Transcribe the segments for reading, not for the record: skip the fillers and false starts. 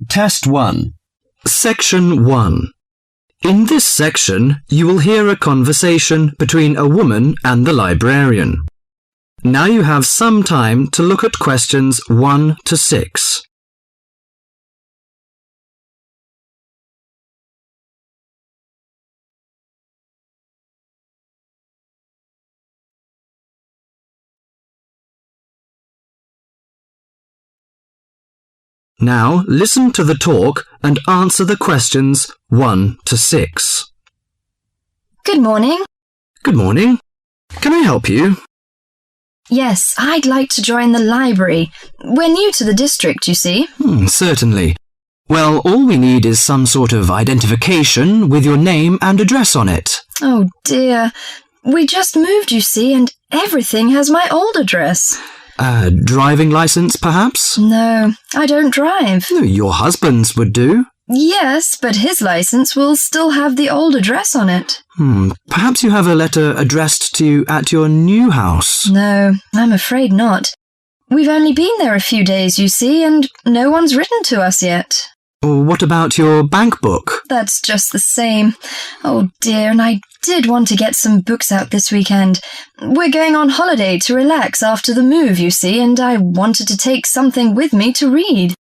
Test 1. Section 1. In this section, you will hear a conversation between a woman and the librarian. Now you have some time to look at questions 1 to 6. Now listen to the talk and answer the questions 1 to 6. Good morning. Good morning. Can I help you? Yes, I'd like to join the library. We're new to the district, you see. Certainly. Well, all we need is some sort of identification with your name and address on it. Oh dear. We just moved, you see, and everything has my old address. A driving license, perhaps? No, I don't drive. Your husband's would do. Yes, but his license will still have the old address on it. Perhaps you have a letter addressed to you at your new house. No, I'm afraid not. We've only been there a few days, you see, and no one's written to us yet. What about your bank book? That's just the same. Oh dear, and I did want to get some books out this weekend. We're going on holiday to relax after the move, you see, and I wanted to take something with me to read.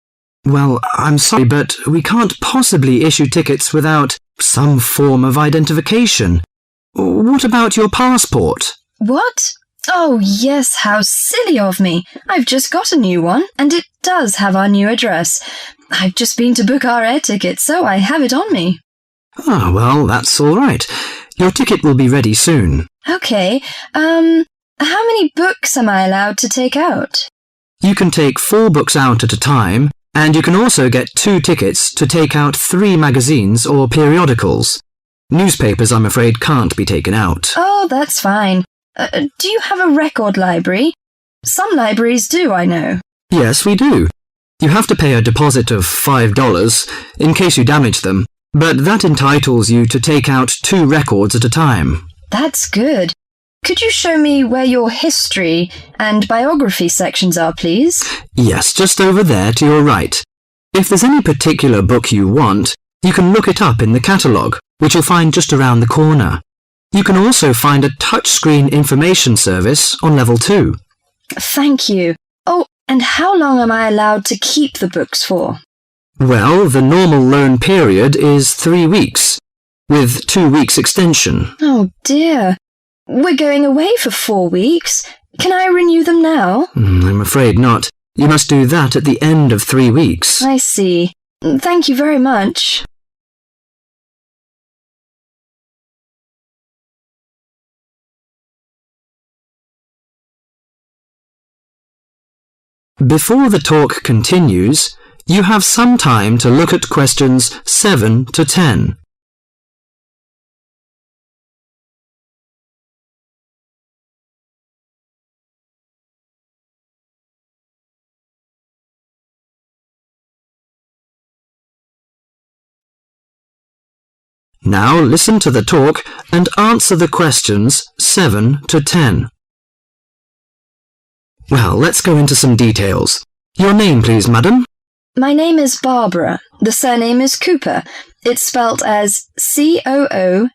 Well, I'm sorry, but we can't possibly issue tickets without some form of identification. What about your passport? What? Oh, yes, how silly of me. I've just got a new one, and it does have our new address. I've just been to book our air ticket, so I have it on me. Well, that's all right. Your ticket will be ready soon. Okay, how many books am I allowed to take out? You can take 4 books out at a time, and you can also get 2 tickets to take out 3 magazines or periodicals. Newspapers, I'm afraid, can't be taken out. Oh, that's fine. Do you have a record library? Some libraries do, I know. Yes, we do. You have to pay a deposit of $5 in case you damage them, but that entitles you to take out 2 records at a time. That's good. Could you show me where your history and biography sections are, please? Yes, just over there to your right. If there's any particular book you want, you can look it up in the catalogue, which you'll find just around the corner. You can also find a touchscreen information service on level 2. Thank you. Oh, and how long am I allowed to keep the books for? Well, the normal loan period is 3 weeks, with 2 weeks extension. Oh dear. We're going away for 4 weeks. Can I renew them now? I'm afraid not. You must do that at the end of 3 weeks. I see. Thank you very much. Before the talk continues, you have some time to look at questions 7 to 10. Now listen to the talk and answer the questions 7 to 10. Well, let's go into some details. Your name, please, madam? My name is Barbara. The surname is Cooper. It's spelt as Cooper.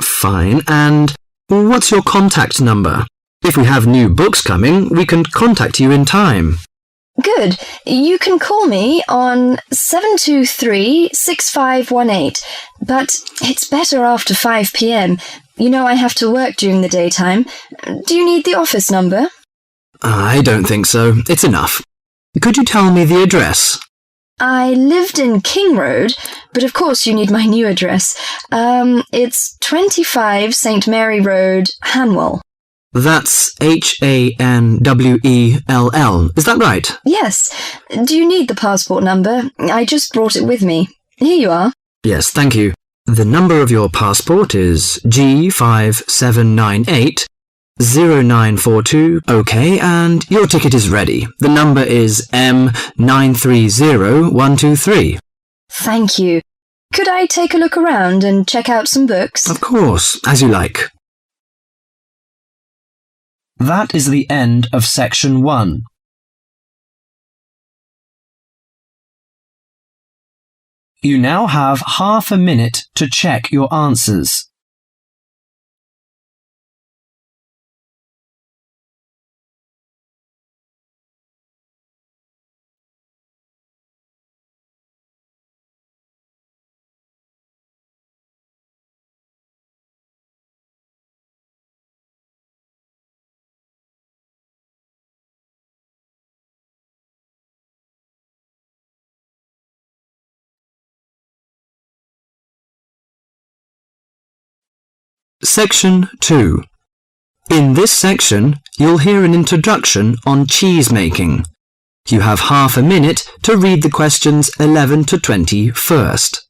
Fine. And what's your contact number? If we have new books coming, we can contact you in time. Good. You can call me on 723-6518, but it's better after 5 p.m. You know I have to work during the daytime. Do you need the office number? I don't think so. It's enough. Could you tell me the address? I lived in King Road, but of course you need my new address. It's 25 St. Mary Road, Hanwell. That's Hanwell. Is that right? Yes. Do you need the passport number? I just brought it with me. Here you are. Yes, thank you. The number of your passport is G57980942. OK, and your ticket is ready. The number is M930123. Thank you. Could I take a look around and check out some books? Of course, as you like. That is the end of section 1. You now have half a minute to check your answers. Section 2. In this section, you'll hear an introduction on cheese making. You have half a minute to read the questions 11 to 20 first.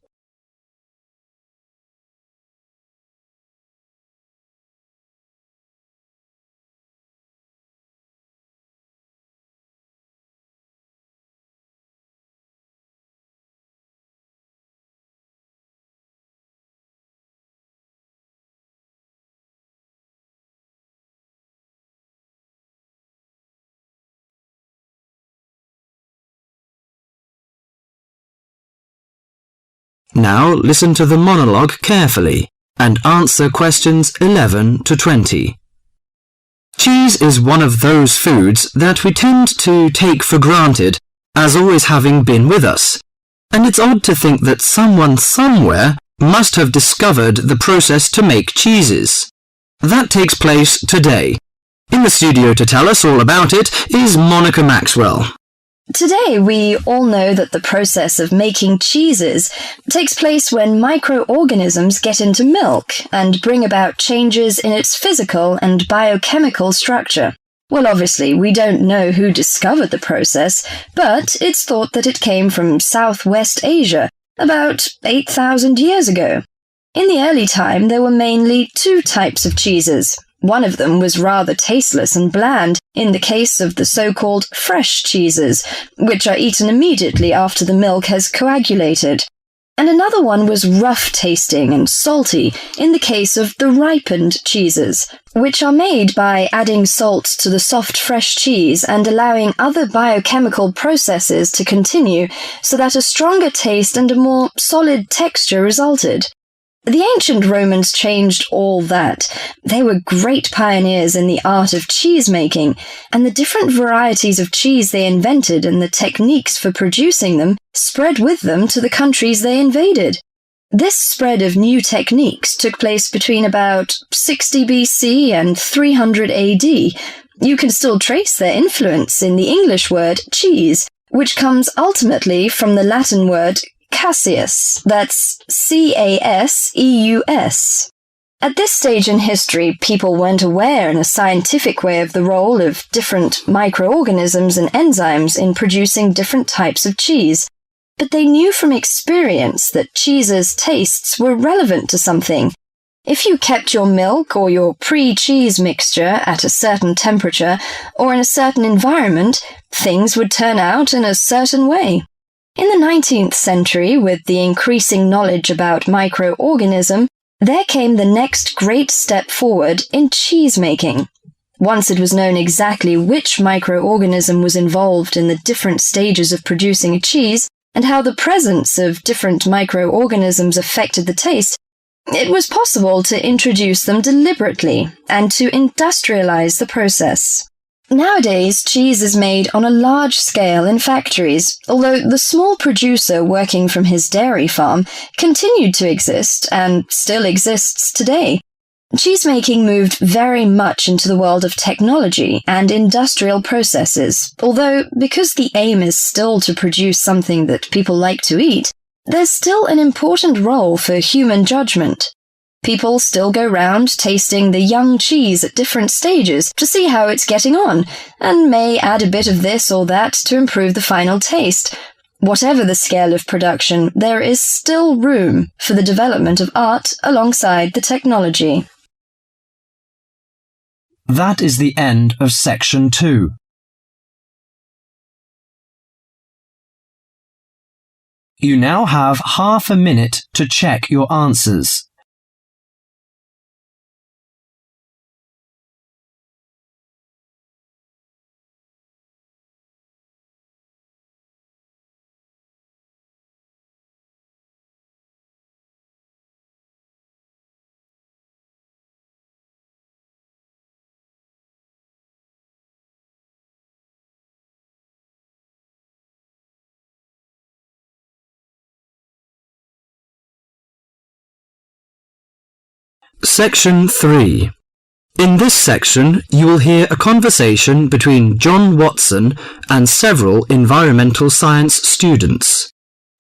Now listen to the monologue carefully and answer questions 11 to 20. Cheese is one of those foods that we tend to take for granted as always having been with us, and it's odd to think that someone somewhere must have discovered the process to make cheeses. That takes place today. In the studio to tell us all about it is Monica Maxwell. Today, we all know that the process of making cheeses takes place when microorganisms get into milk and bring about changes in its physical and biochemical structure. Well, obviously, we don't know who discovered the process, but it's thought that it came from Southwest Asia about 8,000 years ago. In the early time, there were mainly two types of cheeses. One of them was rather tasteless and bland, in the case of the so-called fresh cheeses, which are eaten immediately after the milk has coagulated. And another one was rough-tasting and salty, in the case of the ripened cheeses, which are made by adding salt to the soft fresh cheese and allowing other biochemical processes to continue so that a stronger taste and a more solid texture resulted. The ancient Romans changed all that. They were great pioneers in the art of cheese making, and the different varieties of cheese they invented and the techniques for producing them spread with them to the countries they invaded. This spread of new techniques took place between about 60 BC and 300 AD. You can still trace their influence in the English word cheese, which comes ultimately from the Latin word Caseus, that's C-A-S-E-U-S. At this stage in history, people weren't aware in a scientific way of the role of different microorganisms and enzymes in producing different types of cheese, but they knew from experience that cheese's tastes were relevant to something. If you kept your milk or your pre-cheese mixture at a certain temperature or in a certain environment, things would turn out in a certain way. In the 19th century, with the increasing knowledge about microorganism, there came the next great step forward in cheese making. Once it was known exactly which microorganism was involved in the different stages of producing a cheese, and how the presence of different microorganisms affected the taste, it was possible to introduce them deliberately and to industrialize the process. Nowadays, cheese is made on a large scale in factories, although the small producer working from his dairy farm continued to exist and still exists today. Cheesemaking moved very much into the world of technology and industrial processes, although because the aim is still to produce something that people like to eat, there's still an important role for human judgment. People still go round tasting the young cheese at different stages to see how it's getting on, and may add a bit of this or that to improve the final taste. Whatever the scale of production, there is still room for the development of art alongside the technology. That is the end of section 2. You now have half a minute to check your answers. Section 3. In this section, you will hear a conversation between John Watson and several environmental science students.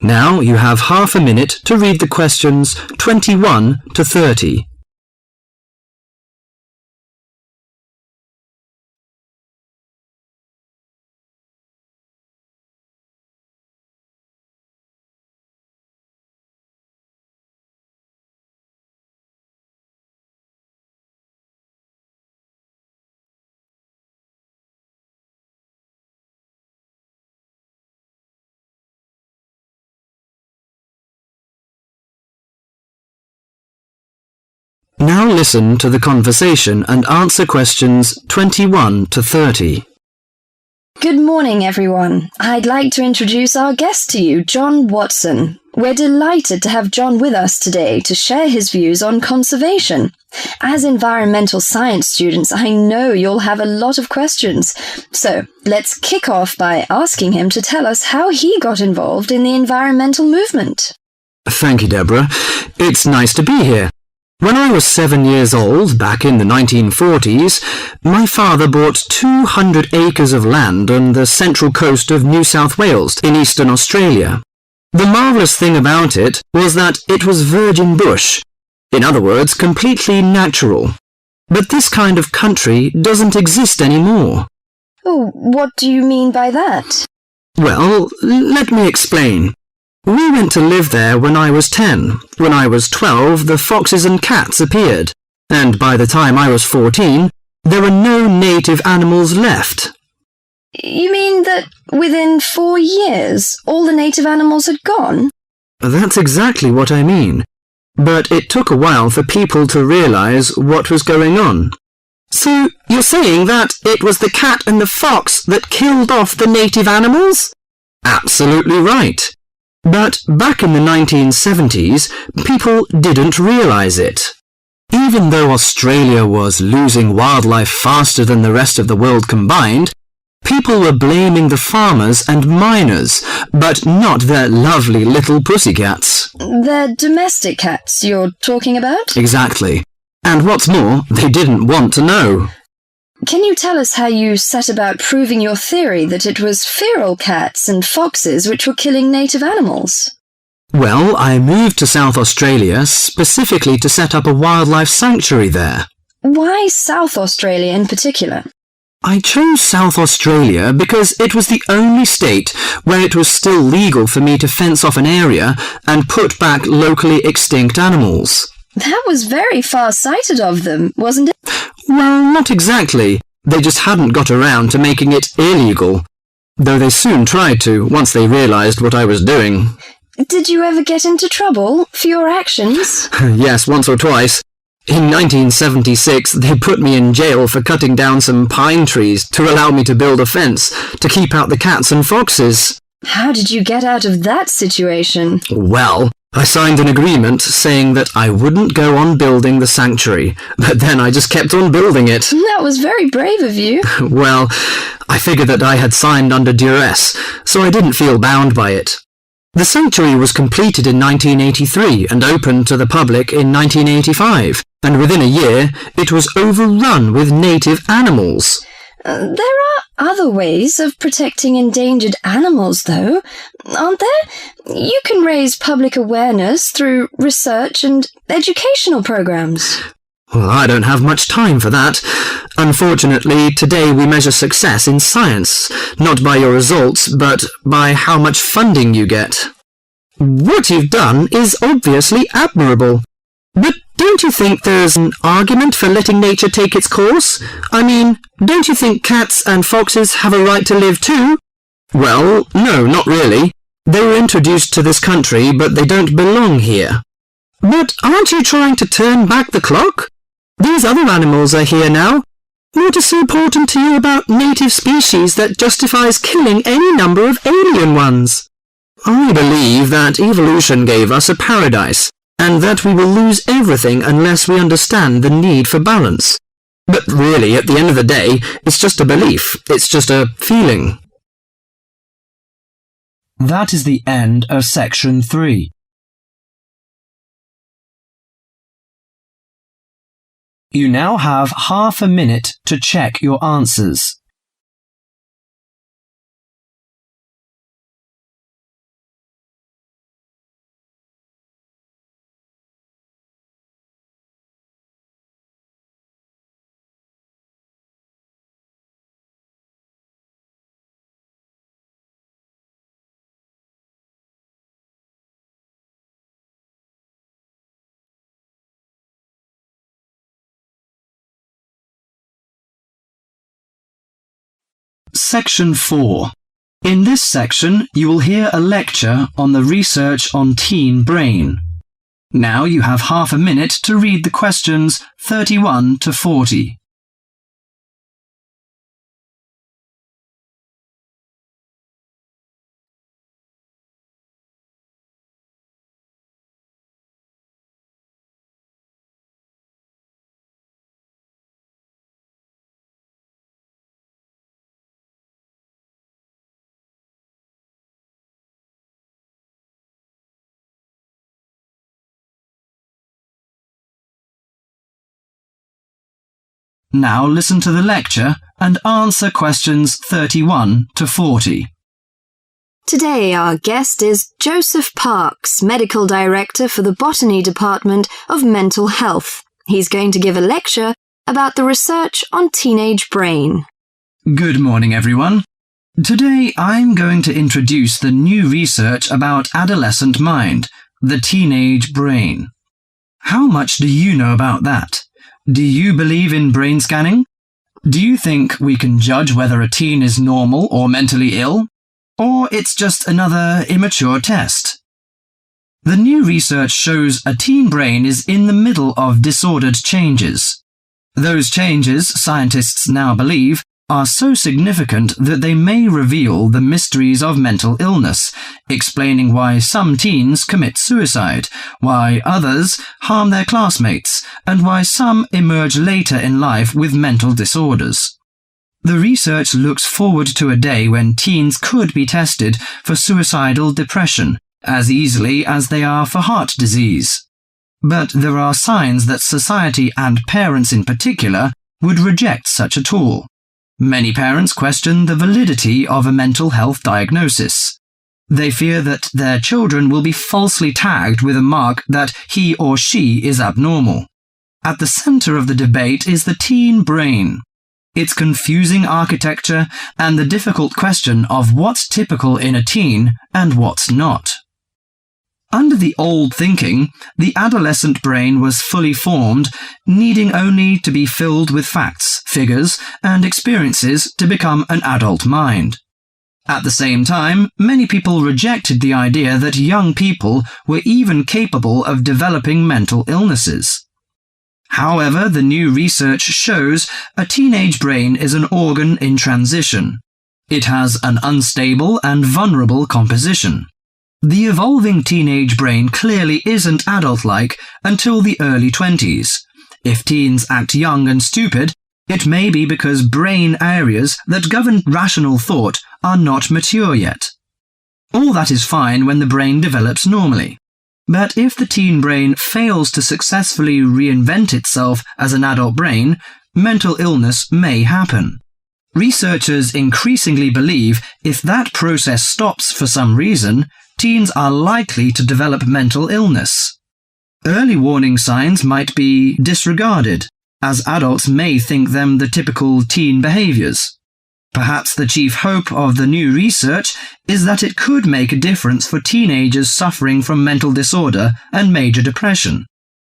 Now you have half a minute to read the questions 21 to 30. Now listen to the conversation and answer questions 21 to 30. Good morning, everyone. I'd like to introduce our guest to you, John Watson. We're delighted to have John with us today to share his views on conservation. As environmental science students, I know you'll have a lot of questions. So let's kick off by asking him to tell us how he got involved in the environmental movement. Thank you, Deborah. It's nice to be here. When I was 7 years old, back in the 1940s, my father bought 200 acres of land on the central coast of New South Wales in eastern Australia. The marvellous thing about it was that it was virgin bush. In other words, completely natural. But this kind of country doesn't exist anymore. Oh, what do you mean by that? Well, let me explain. We went to live there when I was 10. When I was 12, the foxes and cats appeared. And by the time I was 14, there were no native animals left. You mean that within 4 years, all the native animals had gone? That's exactly what I mean. But it took a while for people to realise what was going on. So you're saying that it was the cat and the fox that killed off the native animals? Absolutely right. But back in the 1970s, people didn't realise it. Even though Australia was losing wildlife faster than the rest of the world combined, people were blaming the farmers and miners, but not their lovely little pussycats. They're domestic cats you're talking about? Exactly. And what's more, they didn't want to know. Can you tell us how you set about proving your theory that it was feral cats and foxes which were killing native animals? Well, I moved to South Australia specifically to set up a wildlife sanctuary there. Why South Australia in particular? I chose South Australia because it was the only state where it was still legal for me to fence off an area and put back locally extinct animals. That was very far-sighted of them, wasn't it? Well, not exactly. They just hadn't got around to making it illegal. Though they soon tried to, once they realised what I was doing. Did you ever get into trouble for your actions? Yes, once or twice. In 1976, they put me in jail for cutting down some pine trees to allow me to build a fence to keep out the cats and foxes. How did you get out of that situation? Well, I signed an agreement saying that I wouldn't go on building the sanctuary, but then I just kept on building it. That was very brave of you. Well, I figured that I had signed under duress, so I didn't feel bound by it. The sanctuary was completed in 1983 and opened to the public in 1985, and within a year it was overrun with native animals. There are other ways of protecting endangered animals, though, aren't there? You can raise public awareness through research and educational programs. Well, I don't have much time for that. Unfortunately, today we measure success in science, not by your results, but by how much funding you get. What you've done is obviously admirable. But don't you think there's an argument for letting nature take its course? I mean, don't you think cats and foxes have a right to live too? Well, no, not really. They were introduced to this country, but they don't belong here. But aren't you trying to turn back the clock? These other animals are here now. What is so important to you about native species that justifies killing any number of alien ones? I believe that evolution gave us a paradise, and that we will lose everything unless we understand the need for balance. But really, at the end of the day, it's just a belief. It's just a feeling. That is the end of section 3. You now have half a minute to check your answers. Section 4. In this section, you will hear a lecture on the research on teen brain. Now you have half a minute to read the questions 31 to 40. Now listen to the lecture and answer questions 31 to 40. Today our guest is Joseph Parks, Medical Director for the Botany Department of Mental Health. He's going to give a lecture about the research on teenage brain. Good morning, everyone. Today I'm going to introduce the new research about adolescent mind, the teenage brain. How much do you know about that? Do you believe in brain scanning? Do you think we can judge whether a teen is normal or mentally ill? Or it's just another immature test? The new research shows a teen brain is in the middle of disordered changes. Those changes, scientists now believe, are so significant that they may reveal the mysteries of mental illness, explaining why some teens commit suicide, why others harm their classmates, and why some emerge later in life with mental disorders. The research looks forward to a day when teens could be tested for suicidal depression as easily as they are for heart disease. But there are signs that society and parents in particular would reject such a tool. Many parents question the validity of a mental health diagnosis. They fear that their children will be falsely tagged with a mark that he or she is abnormal. At the center of the debate is the teen brain, its confusing architecture, and the difficult question of what's typical in a teen and what's not. Under the old thinking, the adolescent brain was fully formed, needing only to be filled with facts, figures, and experiences to become an adult mind. At the same time, many people rejected the idea that young people were even capable of developing mental illnesses. However, the new research shows a teenage brain is an organ in transition. It has an unstable and vulnerable composition. The evolving teenage brain clearly isn't adult-like until the early 20s. If teens act young and stupid, it may be because brain areas that govern rational thought are not mature yet. All that is fine when the brain develops normally. But if the teen brain fails to successfully reinvent itself as an adult brain, mental illness may happen. Researchers increasingly believe if that process stops for some reason, teens are likely to develop mental illness. Early warning signs might be disregarded, as adults may think them the typical teen behaviors. Perhaps the chief hope of the new research is that it could make a difference for teenagers suffering from mental disorder and major depression.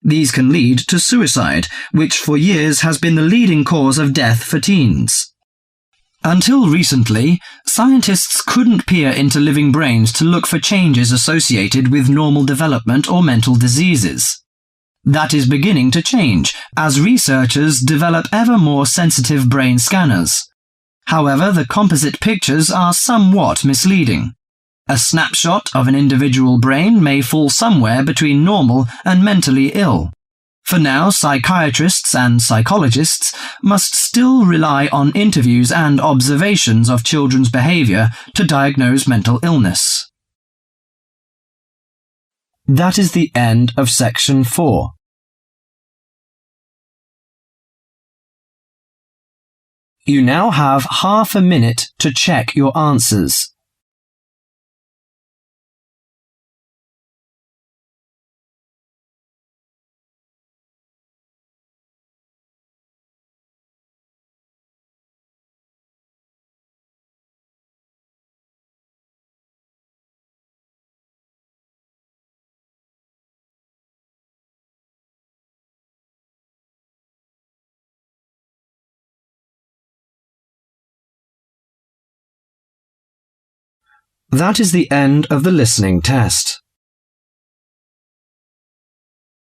These can lead to suicide, which for years has been the leading cause of death for teens. Until recently, scientists couldn't peer into living brains to look for changes associated with normal development or mental diseases. That is beginning to change as researchers develop ever more sensitive brain scanners. However, the composite pictures are somewhat misleading. A snapshot of an individual brain may fall somewhere between normal and mentally ill. For now, psychiatrists and psychologists must still rely on interviews and observations of children's behavior to diagnose mental illness. That is the end of section 4. You now have half a minute to check your answers. That is the end of the listening test.